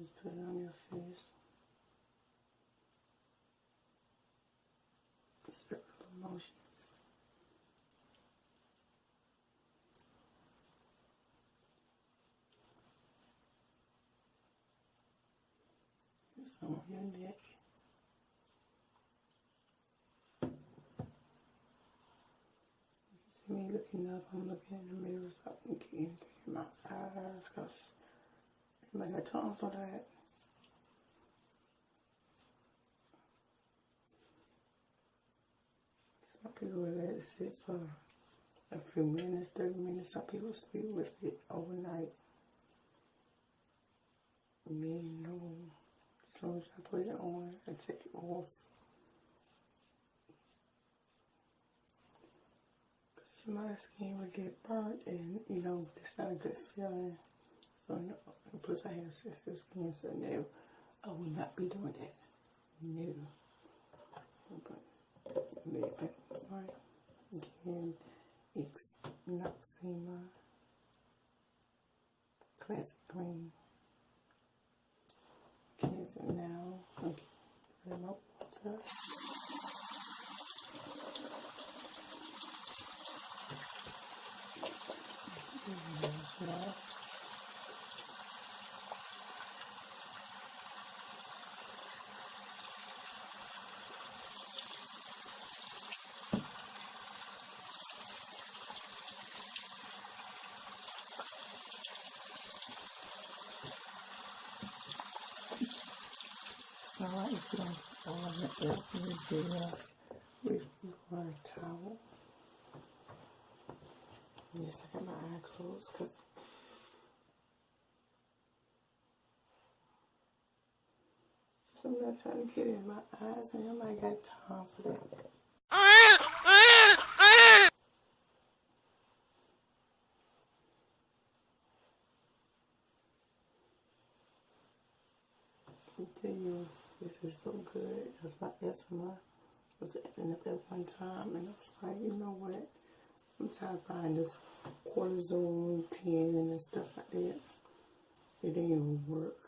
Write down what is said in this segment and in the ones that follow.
Just put it on your face. Circle motions. Some on your neck. See me looking up, I'm looking in the mirror so I can get anything in my eyes because I might have time for that. Some people will let it sit for a few minutes, 30 minutes. Some people sleep with it overnight. Me, no. As soon as I put it on, I take it off. My skin would get burnt, and you know, it's not a good feeling. So, no, plus I have sensitive skin, so no, I will not be doing that. No. But maybe, right? Again, it's Noxema Classic Clean. Okay, so now, okay, put my water. Wash it off. It's alright if you don't get all of it off, you get it off with a towel. Yes, I got my eye closed because I'm not trying to get it in my eyes, and I ain't got time for that. I tell you, this is so good because my eczema was acting up at one time, and I was like, you know what? I'm tired of buying this cortisone 10 and stuff like that. It didn't even work.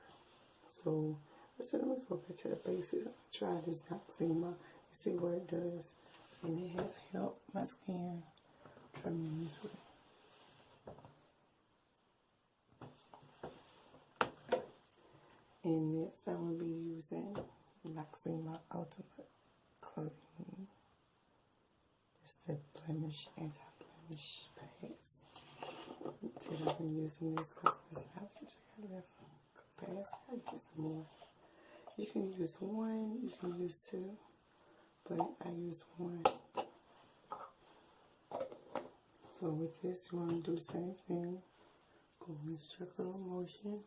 So I said, let me go back to the basics. Try this Noxema. You see what it does. And it has helped my skin tremendously. And next I will be using Noxema Ultimate Clean. It's the blemish, anti-blemish pads. Until I've been using this because there's not much I got left. Pads, I gotta get some more. You can use one, you can use two, but I use one. So with this, you want to do the same thing. Go in circular motions.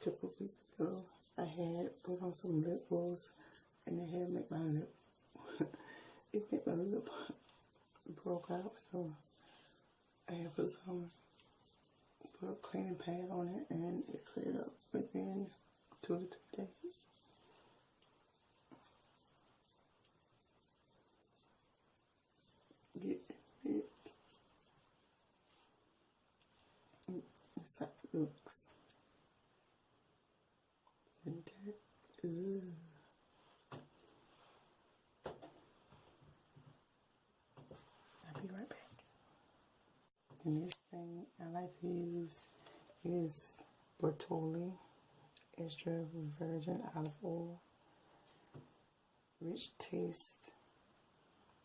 A couple of weeks ago, I had put on some lip gloss, and it had make my lip, it made my lip broke out, so I had put a cleaning pad on it, and it cleared up within 2 to 3 days. Get it. That's how it looks. And ooh. I'll be right back. And this thing I like to use is Bertolli extra virgin olive oil, rich taste,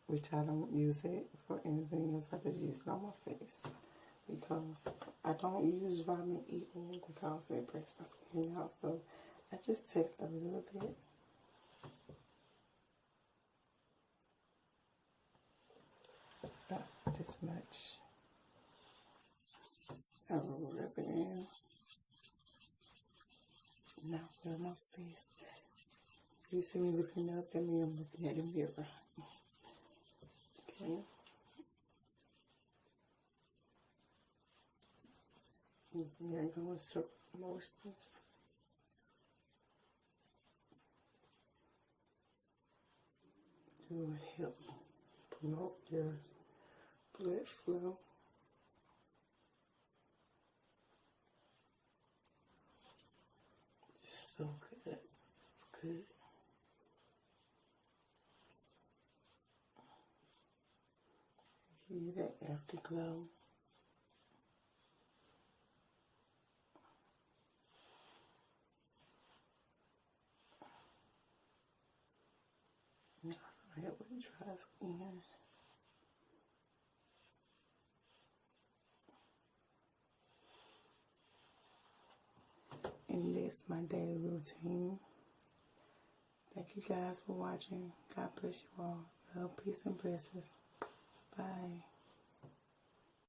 which I don't use it for anything else. I just use it on my face because I don't use vitamin E oil because it breaks my skin out. So I just take a little bit. About this much. I will rub it in. Now put on my face. If you see me looking up, that means I'm looking at the mirror. Okay. Yeah, I'm going to circle motions. It will help promote your blood flow. So good. It's good. Give you that afterglow. And also help with dry skin. And that's my daily routine. Thank you guys for watching. God bless you all. Love, peace, and blessings. Bye.